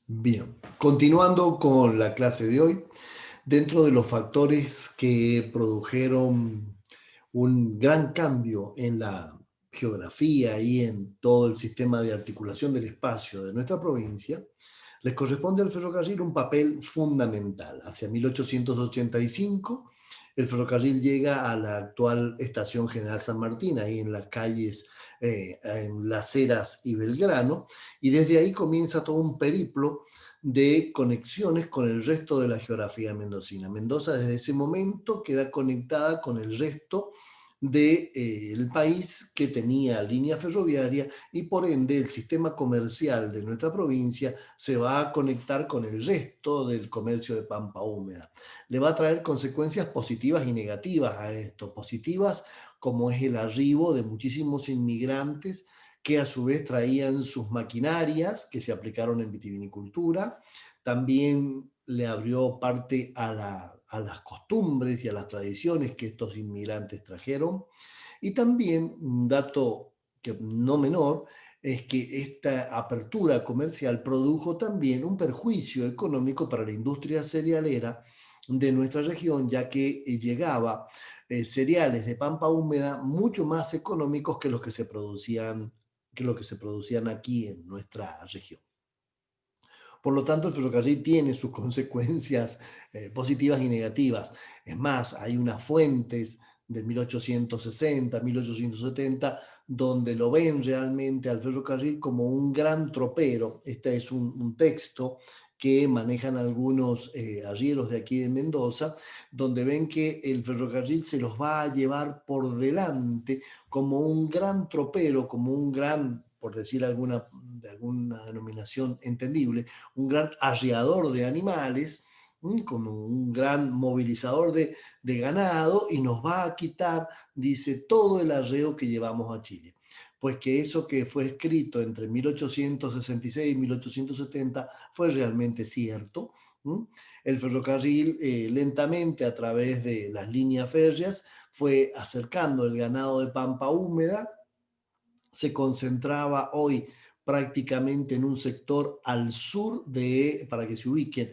Bien, continuando con la clase de hoy, dentro de los factores que produjeron un gran cambio en la geografía y en todo el sistema de articulación del espacio de nuestra provincia, les corresponde al ferrocarril un papel fundamental. Hacia 1885, el ferrocarril llega a la actual Estación General San Martín, ahí en las calles, en Las Heras y Belgrano, y desde ahí comienza todo un periplo de conexiones con el resto de la geografía mendocina. Mendoza desde ese momento queda conectada con el resto del país que tenía línea ferroviaria y por ende el sistema comercial de nuestra provincia se va a conectar con el resto del comercio de pampa húmeda. Le va a traer consecuencias positivas y negativas a esto. Positivas como es el arribo de muchísimos inmigrantes que a su vez traían sus maquinarias que se aplicaron en vitivinicultura. También le abrió parte a las costumbres y a las tradiciones que estos inmigrantes trajeron. Y también un dato que no menor es que esta apertura comercial produjo también un perjuicio económico para la industria cerealera de nuestra región, ya que llegaba cereales de pampa húmeda mucho más económicos que los que se producían aquí en nuestra región. Por lo tanto, el ferrocarril tiene sus consecuencias positivas y negativas. Es más, hay unas fuentes de 1860, 1870, donde lo ven realmente al ferrocarril como un gran tropero. Este es un texto que manejan algunos arrieros de aquí de Mendoza, donde ven que el ferrocarril se los va a llevar por delante como un gran tropero, como un gran, por decir de alguna denominación entendible, un gran arriador de animales, como un gran movilizador de ganado y nos va a quitar, dice, todo el arreo que llevamos a Chile. Pues que eso que fue escrito entre 1866 y 1870 fue realmente cierto. El ferrocarril lentamente a través de las líneas férreas fue acercando el ganado de pampa húmeda, se concentraba hoy prácticamente en un sector al sur de, para que se ubiquen,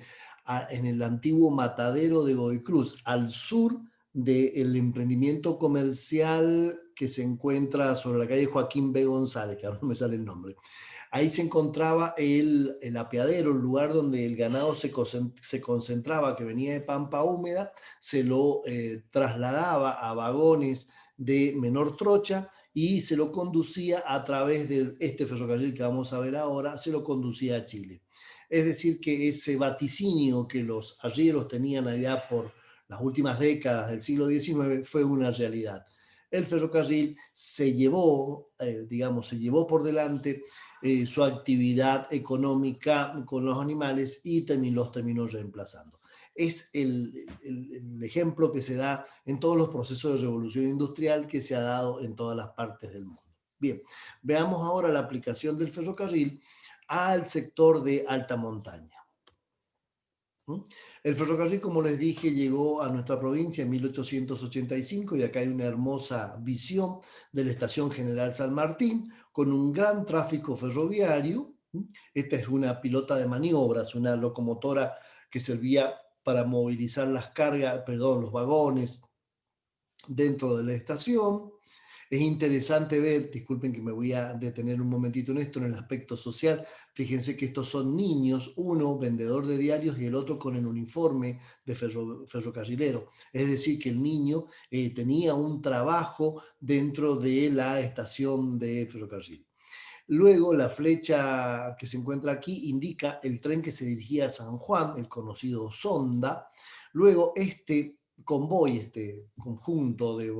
en el antiguo matadero de Godoy Cruz, al sur del emprendimiento comercial que se encuentra sobre la calle Joaquín B. González, que ahora no me sale el nombre. Ahí se encontraba el apeadero, el lugar donde el ganado se concentraba, que venía de pampa húmeda, se lo trasladaba a vagones de menor trocha y se lo conducía a través de este ferrocarril que vamos a ver ahora, se lo conducía a Chile. Es decir, que ese vaticinio que los arrieros tenían allá por las últimas décadas del siglo XIX fue una realidad. El ferrocarril se llevó, digamos, se llevó por delante su actividad económica con los animales y los terminó reemplazando. Es el ejemplo que se da en todos los procesos de revolución industrial que se ha dado en todas las partes del mundo. Bien, veamos ahora la aplicación del ferrocarril al sector de alta montaña. El ferrocarril, como les dije, llegó a nuestra provincia en 1885 y acá hay una hermosa visión de la Estación General San Martín con un gran tráfico ferroviario. Esta es una pilota de maniobras, una locomotora que servía para movilizar las cargas, perdón, los vagones dentro de la estación. Es interesante ver, disculpen que me voy a detener un momentito en esto, en el aspecto social. Fíjense que estos son niños, uno vendedor de diarios y el otro con el uniforme de ferrocarrilero. Es decir, que el niño tenía un trabajo dentro de la estación de ferrocarril. Luego, la flecha que se encuentra aquí indica el tren que se dirigía a San Juan, el conocido Sonda. Luego, este convoy, este conjunto de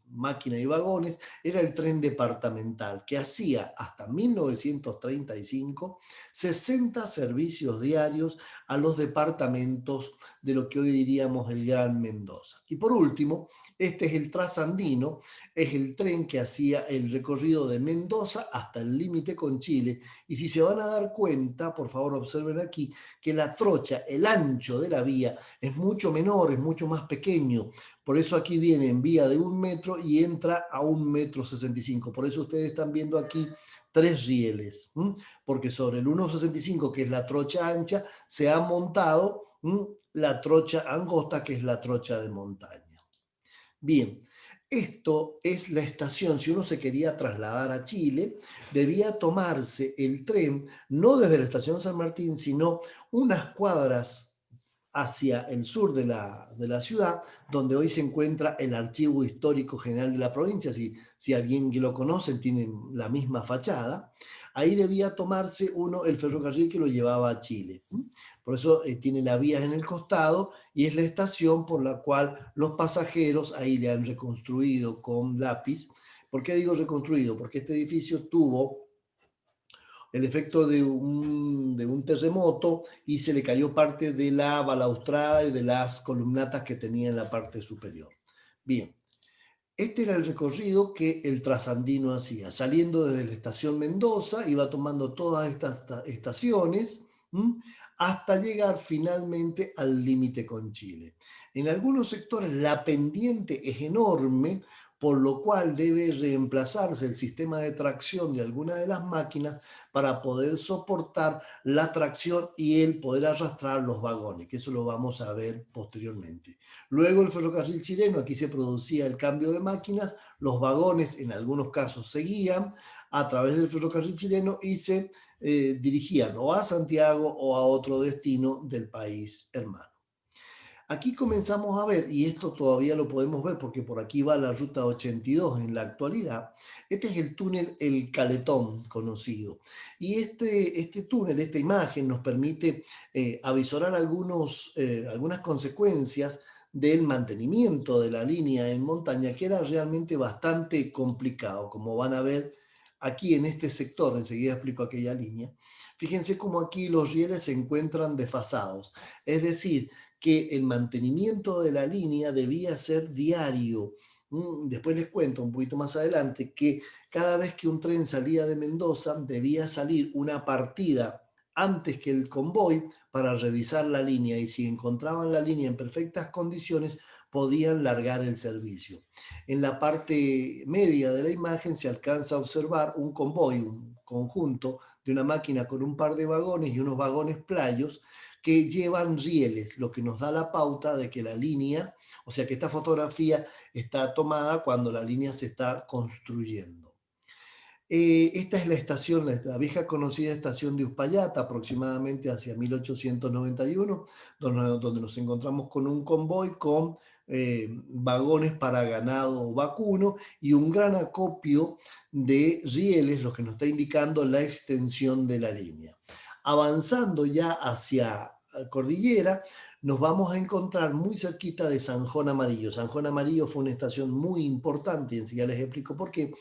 máquinas y vagones, era el tren departamental que hacía hasta 1935 60 servicios diarios a los departamentos de lo que hoy diríamos el Gran Mendoza. Y por último, Este es el Trasandino, es el tren que hacía el recorrido de Mendoza hasta el límite con Chile. Y si se van a dar cuenta, por favor observen aquí, que la trocha, el ancho de la vía, es mucho menor, es mucho más pequeño. Por eso aquí viene en vía de 1 metro y entra a 1,65 m. Por eso ustedes están viendo aquí 3 rieles, porque sobre el 1,65, que es la trocha ancha, se ha montado la trocha angosta, que es la trocha de montaña. Bien, esto es la estación. Si uno se quería trasladar a Chile, debía tomarse el tren, no desde la estación San Martín, sino unas cuadras hacia el sur de la ciudad, donde hoy se encuentra el Archivo Histórico General de la provincia. Si alguien que lo conoce tiene la misma fachada. Ahí debía tomarse uno el ferrocarril que lo llevaba a Chile. Por eso tiene las vías en el costado y es la estación por la cual los pasajeros ahí le han reconstruido con lápiz. ¿Por qué digo reconstruido? Porque este edificio tuvo el efecto de un terremoto y se le cayó parte de la balaustrada y de las columnatas que tenía en la parte superior. Bien, este era el recorrido que el trasandino hacía. Saliendo desde la estación Mendoza, iba tomando todas estas estaciones hasta llegar finalmente al límite con Chile. En algunos sectores la pendiente es enorme, por lo cual debe reemplazarse el sistema de tracción de alguna de las máquinas para poder soportar la tracción y el poder arrastrar los vagones, que eso lo vamos a ver posteriormente. Luego el ferrocarril chileno, aquí se producía el cambio de máquinas, los vagones en algunos casos seguían a través del ferrocarril chileno y se dirigían o a Santiago o a otro destino del país hermano. Aquí comenzamos a ver, y esto todavía lo podemos ver porque por aquí va la ruta 82 en la actualidad, este es el túnel El Caletón conocido. Y este túnel, esta imagen nos permite avisorar algunas consecuencias del mantenimiento de la línea en montaña, que era realmente bastante complicado, como van a ver aquí en este sector. Enseguida explico aquella línea. Fíjense cómo aquí los rieles se encuentran desfasados, es decir, que el mantenimiento de la línea debía ser diario. Después les cuento un poquito más adelante que cada vez que un tren salía de Mendoza debía salir una partida antes que el convoy para revisar la línea, y si encontraban la línea en perfectas condiciones podían largar el servicio. En la parte media de la imagen se alcanza a observar un convoy, un conjunto de una máquina con un par de vagones y unos vagones playos que llevan rieles, lo que nos da la pauta de que la línea, o sea que esta fotografía está tomada cuando la línea se está construyendo. Esta es la estación, la vieja conocida estación de Uspallata, aproximadamente hacia 1891, donde nos encontramos con un convoy con vagones para ganado vacuno y un gran acopio de rieles, lo que nos está indicando la extensión de la línea. Avanzando ya hacia Cordillera, nos vamos a encontrar muy cerquita de San Juan Amarillo. San Juan Amarillo fue una estación muy importante, y enseguida les explico por qué,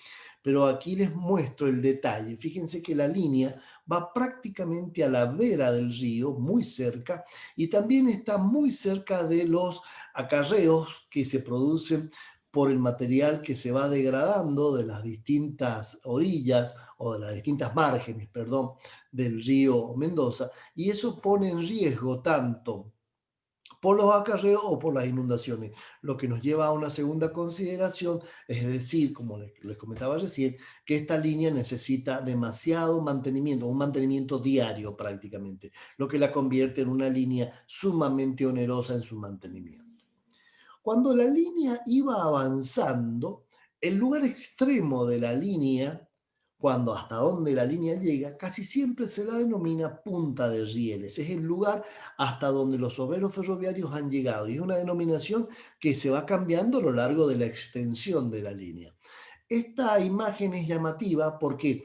pero aquí les muestro el detalle. Fíjense que la línea va prácticamente a la vera del río, muy cerca, y también está muy cerca de los acarreos que se producen por el material que se va degradando de las distintas orillas o de las distintas márgenes, perdón, del río Mendoza, y eso pone en riesgo tanto por los acarreos o por las inundaciones, lo que nos lleva a una segunda consideración, es decir, como les comentaba recién, que esta línea necesita demasiado mantenimiento, un mantenimiento diario prácticamente, lo que la convierte en una línea sumamente onerosa en su mantenimiento. Cuando la línea iba avanzando, el lugar extremo de la línea, cuando hasta donde la línea llega, casi siempre se la denomina punta de rieles. Es el lugar hasta donde los obreros ferroviarios han llegado y es una denominación que se va cambiando a lo largo de la extensión de la línea. Esta imagen es llamativa porque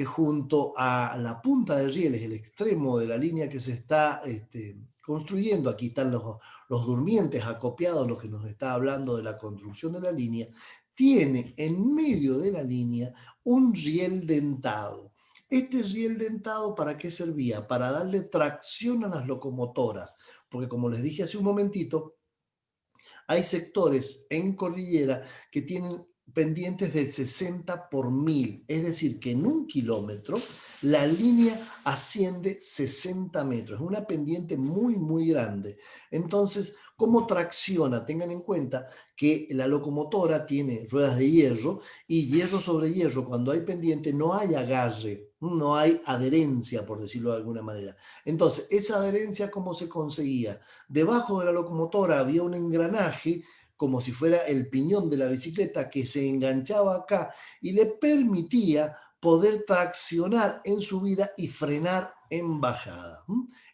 junto a la punta de rieles, el extremo de la línea que se está construyendo, aquí están los durmientes acopiados, lo que nos está hablando de la construcción de la línea, tiene en medio de la línea un riel dentado. Este riel dentado, ¿para qué servía? Para darle tracción a las locomotoras, porque como les dije hace un momentito, Hay sectores en cordillera que tienen pendientes de 60 por 1000, es decir, que en 1 kilómetro la línea asciende 60 metros, es una pendiente muy, muy grande. Entonces, ¿cómo tracciona? Tengan en cuenta que la locomotora tiene ruedas de hierro y hierro sobre hierro, cuando hay pendiente no hay agarre, no hay adherencia, por decirlo de alguna manera. Entonces, esa adherencia, ¿cómo se conseguía? Debajo de la locomotora había un engranaje como si fuera el piñón de la bicicleta que se enganchaba acá y le permitía poder traccionar en subida y frenar en bajada.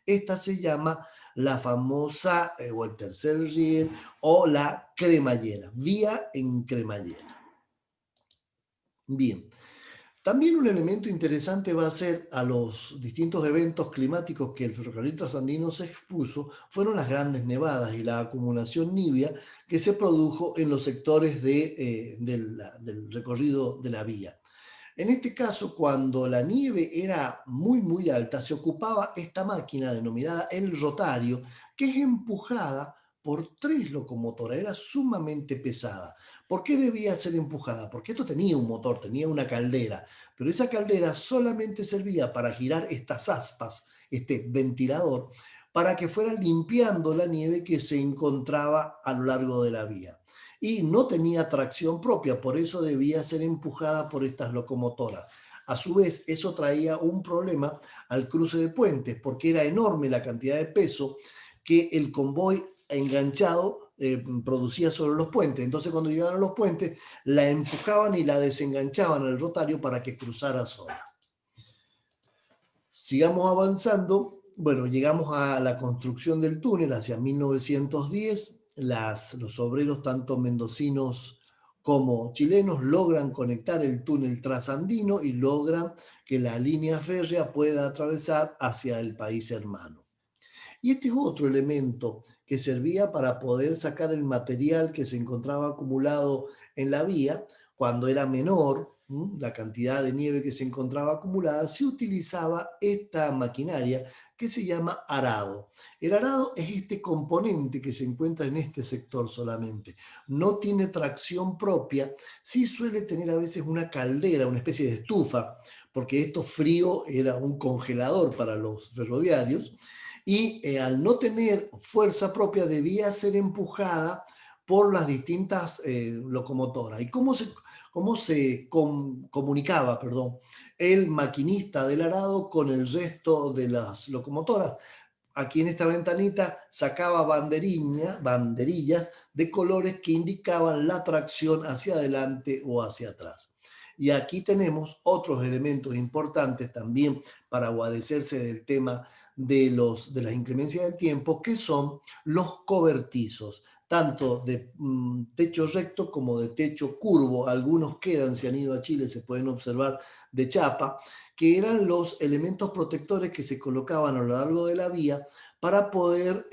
Esta se llama la famosa o el tercer riel o la cremallera, vía en cremallera. Bien, también un elemento interesante va a ser a los distintos eventos climáticos que el ferrocarril trasandino se expuso, fueron las grandes nevadas y la acumulación nibia que se produjo en los sectores del recorrido de la vía. En este caso, cuando la nieve era muy, muy alta, se ocupaba esta máquina denominada el rotario, que es empujada por 3 locomotoras, era sumamente pesada. ¿Por qué debía ser empujada? Porque esto tenía un motor, tenía una caldera, pero esa caldera solamente servía para girar estas aspas, este ventilador, para que fuera limpiando la nieve que se encontraba a lo largo de la vía y no tenía tracción propia, por eso debía ser empujada por estas locomotoras. A su vez, eso traía un problema al cruce de puentes, porque era enorme la cantidad de peso que el convoy enganchado producía sobre los puentes. Entonces, cuando llegaban a los puentes, la empujaban y la desenganchaban al rotario para que cruzara sola. Sigamos avanzando. Bueno, llegamos a la construcción del túnel hacia 1910. Los obreros, tanto mendocinos como chilenos, logran conectar el túnel trasandino y logran que la línea férrea pueda atravesar hacia el país hermano. Y este es otro elemento que servía para poder sacar el material que se encontraba acumulado en la vía. Cuando era menor la cantidad de nieve que se encontraba acumulada, se utilizaba esta maquinaria que se llama arado. El arado es este componente que se encuentra en este sector solamente. No tiene tracción propia, sí suele tener a veces una caldera, una especie de estufa, porque esto frío era un congelador para los ferroviarios y al no tener fuerza propia debía ser empujada por las distintas locomotoras. ¿Y cómo se comunicaba, perdón, el maquinista del arado con el resto de las locomotoras? Aquí en esta ventanita sacaba banderillas de colores que indicaban la tracción hacia adelante o hacia atrás. Y aquí tenemos otros elementos importantes también para guarecerse del tema de las inclemencias del tiempo, que son los cobertizos, tanto de techo recto como de techo curvo. Algunos quedan, si han ido a Chile, se pueden observar de chapa, que eran los elementos protectores que se colocaban a lo largo de la vía para poder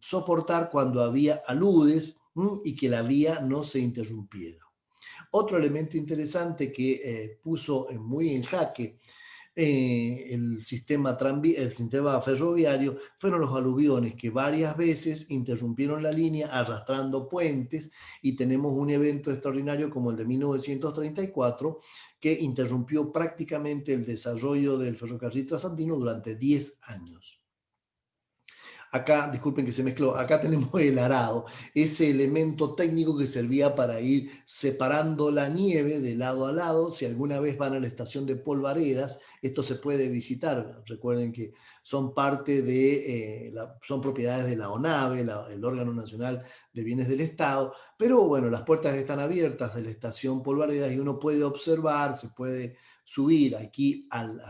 soportar cuando había aludes y que la vía no se interrumpiera. Otro elemento interesante que puso muy en jaque el sistema ferroviario fueron los aluviones que varias veces interrumpieron la línea arrastrando puentes, y tenemos un evento extraordinario como el de 1934 que interrumpió prácticamente el desarrollo del ferrocarril trasandino durante 10 años. Acá, disculpen que se mezcló, acá tenemos el arado, ese elemento técnico que servía para ir separando la nieve de lado a lado. Si alguna vez van a la estación de Polvaredas, esto se puede visitar. Recuerden que son parte son propiedades de la ONAVE, el órgano nacional de bienes del Estado, pero bueno, las puertas están abiertas de la estación Polvaredas y uno puede observar, se puede subir aquí al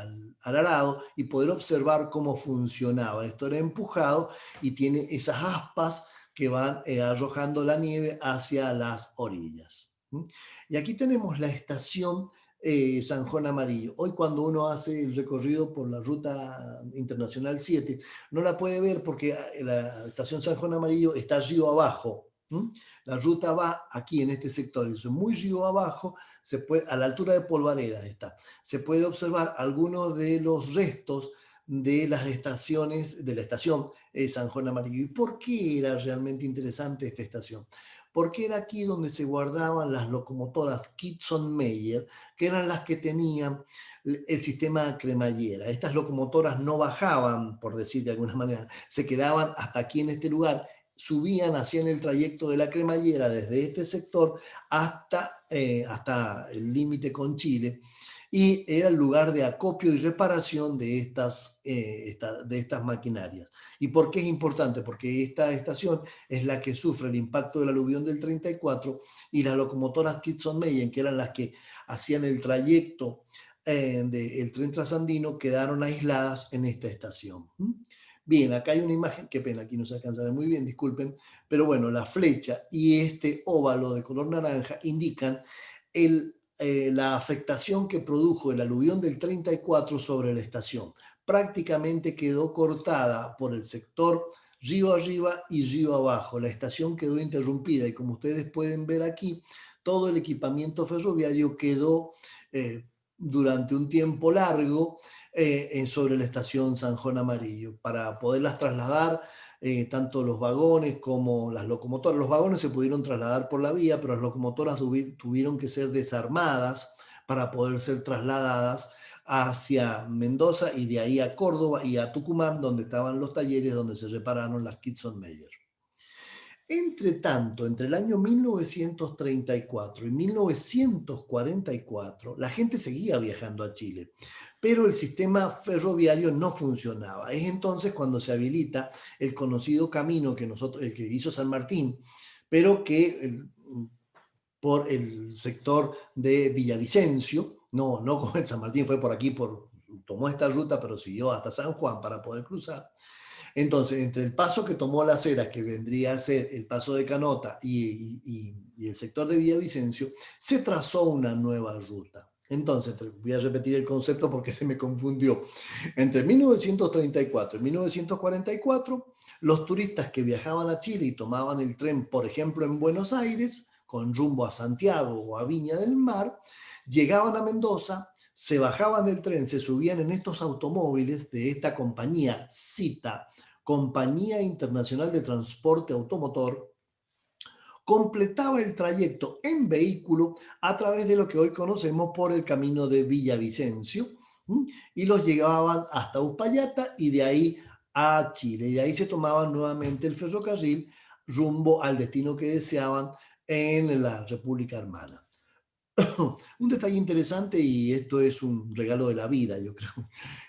arado y poder observar cómo funcionaba. Esto era empujado y tiene esas aspas que van arrojando la nieve hacia las orillas. Y aquí tenemos la estación San Juan Amarillo. Hoy cuando uno hace el recorrido por la ruta internacional 7, no la puede ver porque la estación San Juan Amarillo está río abajo. La ruta va aquí en este sector, es muy río abajo, a la altura de Polvareda está. Se puede observar algunos de los restos de las estaciones, de la estación San Juan Amarillo. ¿Y por qué era realmente interesante esta estación? Porque era aquí donde se guardaban las locomotoras Kitson-Meyer, que eran las que tenían el sistema cremallera. Estas locomotoras no bajaban, por decir de alguna manera, se quedaban hasta aquí en este lugar, subían, hacían el trayecto de la cremallera desde este sector hasta el límite con Chile, y era el lugar de acopio y reparación de estas maquinarias. ¿Y por qué es importante? Porque esta estación es la que sufre el impacto del aluvión del 34, y las locomotoras Kitson-Meyer, que eran las que hacían el trayecto del tren trasandino, quedaron aisladas en esta estación. Bien, acá hay una imagen, qué pena, aquí no se alcanza a ver muy bien, disculpen, pero bueno, la flecha y este óvalo de color naranja indican la afectación que produjo el aluvión del 34 sobre la estación. Prácticamente quedó cortada por el sector río arriba y río abajo. La estación quedó interrumpida y, como ustedes pueden ver aquí, todo el equipamiento ferroviario quedó durante un tiempo largo sobre la estación San Juan Amarillo. Para poderlas trasladar, tanto los vagones como las locomotoras. Los vagones se pudieron trasladar por la vía, pero las locomotoras tuvieron que ser desarmadas para poder ser trasladadas hacia Mendoza y de ahí a Córdoba y a Tucumán, donde estaban los talleres donde se repararon las Kitson-Meyer. Entre tanto, entre el año 1934 y 1944, la gente seguía viajando a Chile, pero el sistema ferroviario no funcionaba. Es entonces cuando se habilita el conocido camino el que hizo San Martín, pero que por el sector de Villavicencio, no como el San Martín fue por aquí, tomó esta ruta, pero siguió hasta San Juan para poder cruzar. Entonces, entre el paso que tomó Las Heras, que vendría a ser el paso de Canota, y el sector de Villavicencio, se trazó una nueva ruta. Entonces, voy a repetir el concepto porque se me confundió. Entre 1934 y 1944, los turistas que viajaban a Chile y tomaban el tren, por ejemplo, en Buenos Aires, con rumbo a Santiago o a Viña del Mar, llegaban a Mendoza, se bajaban del tren, se subían en estos automóviles de esta compañía CITA, Compañía Internacional de Transporte Automotor, completaba el trayecto en vehículo a través de lo que hoy conocemos por el camino de Villavicencio, y los llevaban hasta Uspallata y de ahí a Chile. Y de ahí se tomaban nuevamente el ferrocarril rumbo al destino que deseaban en la República Hermana. Un detalle interesante, y esto es un regalo de la vida, yo creo,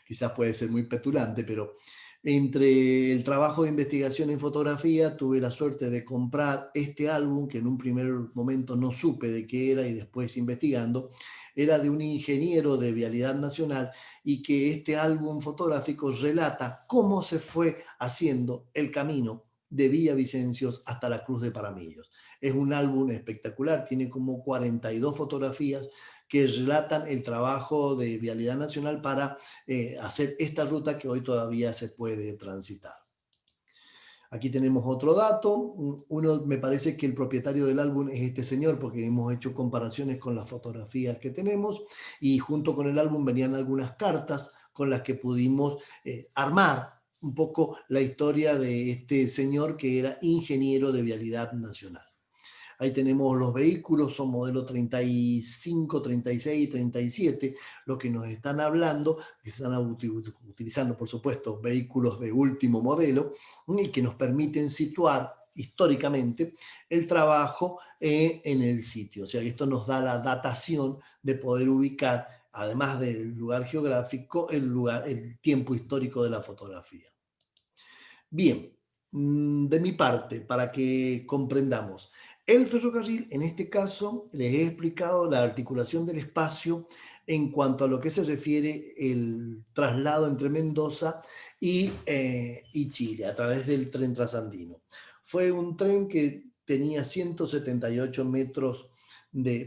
quizás puede ser muy petulante, pero entre el trabajo de investigación en fotografía tuve la suerte de comprar este álbum que en un primer momento no supe de qué era, y después investigando, era de un ingeniero de Vialidad Nacional, y que este álbum fotográfico relata cómo se fue haciendo el camino de Villavicencio hasta la Cruz de Paramillos. Es un álbum espectacular, tiene como 42 fotografías que relatan el trabajo de Vialidad Nacional para hacer esta ruta que hoy todavía se puede transitar. Aquí tenemos otro dato. Uno, me parece que el propietario del álbum es este señor, porque hemos hecho comparaciones con las fotografías que tenemos, y junto con el álbum venían algunas cartas con las que pudimos armar un poco la historia de este señor que era ingeniero de Vialidad Nacional. Ahí tenemos los vehículos, son modelo 35, 36 y 37, lo que nos están hablando, que se están utilizando, por supuesto, vehículos de último modelo, y que nos permiten situar históricamente el trabajo en el sitio. O sea, esto nos da la datación de poder ubicar, además del lugar geográfico, el tiempo histórico de la fotografía. Bien, de mi parte, para que comprendamos, el ferrocarril, en este caso, les he explicado la articulación del espacio en cuanto a lo que se refiere el traslado entre Mendoza y Chile a través del tren trasandino. Fue un tren que tenía 178 metros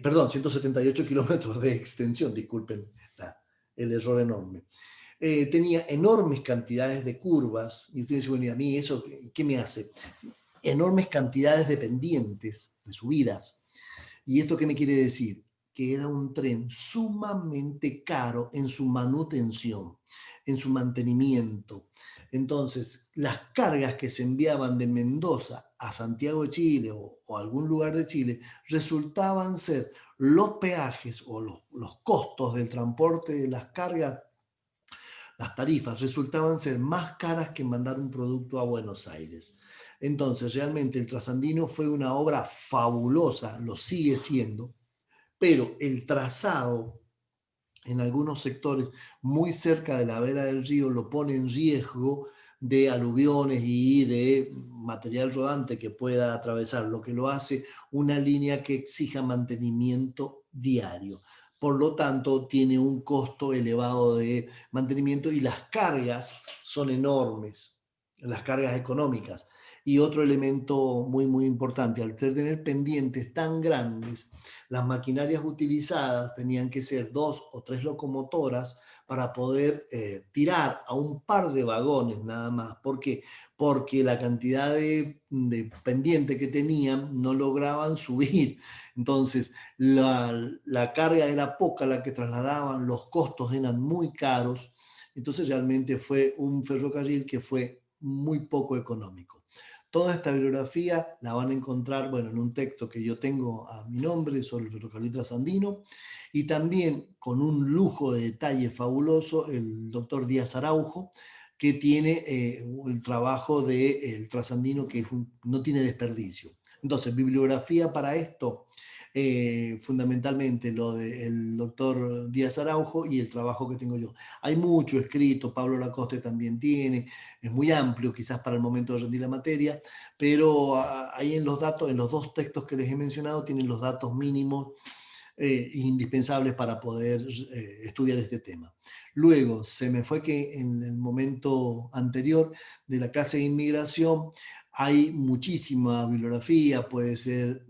perdón, 178 kilómetros de extensión, disculpen el error enorme. Tenía enormes cantidades de curvas, y ustedes dicen, bueno, ¿y a mí eso qué me hace? Enormes cantidades de pendientes, de subidas. ¿Y esto qué me quiere decir? que era un tren sumamente caro en su manutención, en su mantenimiento. Entonces, las cargas que se enviaban de Mendoza a Santiago de Chile o algún lugar de Chile resultaban ser los peajes o los costos del transporte de las cargas, las tarifas resultaban ser más caras que mandar un producto a Buenos Aires. Entonces, realmente el Trasandino fue una obra fabulosa, lo sigue siendo, pero el trazado en algunos sectores muy cerca de la vera del río lo pone en riesgo de aluviones y de material rodante que pueda atravesar, lo que lo hace una línea que exija mantenimiento diario. Por lo tanto, tiene un costo elevado de mantenimiento y las cargas son enormes, las cargas económicas. Y otro elemento muy, muy importante, al tener pendientes tan grandes, las maquinarias utilizadas tenían que ser 2 o 3 locomotoras para poder tirar a un par de vagones nada más. ¿Por qué? Porque la cantidad de pendiente que tenían no lograban subir. Entonces, la carga era poca la que trasladaban, los costos eran muy caros. Entonces, realmente fue un ferrocarril que fue muy poco económico. Toda esta bibliografía la van a encontrar, bueno, en un texto que yo tengo a mi nombre sobre el ferrocarril trasandino y también con un lujo de detalle fabuloso el doctor Díaz Araujo, que tiene el trabajo del trasandino que no tiene desperdicio. Entonces, bibliografía para esto, fundamentalmente lo del doctor Díaz Araujo y el trabajo que tengo yo. Hay mucho escrito, Pablo Lacoste también tiene, es muy amplio quizás para el momento de rendir la materia, pero ahí en los datos, en los 2 textos que les he mencionado, tienen los datos mínimos indispensables para poder estudiar este tema. Luego, se me fue que en el momento anterior de la clase de inmigración hay muchísima bibliografía, puede ser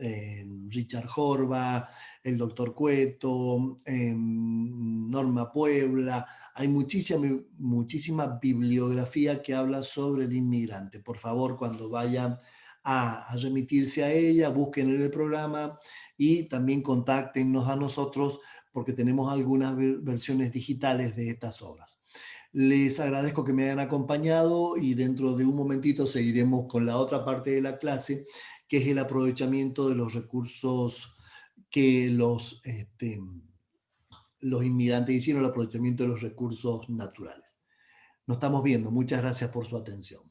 Richard Horva, el doctor Cueto, Norma Puebla, hay muchísima bibliografía que habla sobre el inmigrante. Por favor, cuando vayan a remitirse a ella, busquen en el programa y también contáctenos a nosotros porque tenemos algunas versiones digitales de estas obras. Les agradezco que me hayan acompañado y dentro de un momentito seguiremos con la otra parte de la clase, que es el aprovechamiento de los recursos que los inmigrantes hicieron, el aprovechamiento de los recursos naturales. Nos estamos viendo. Muchas gracias por su atención.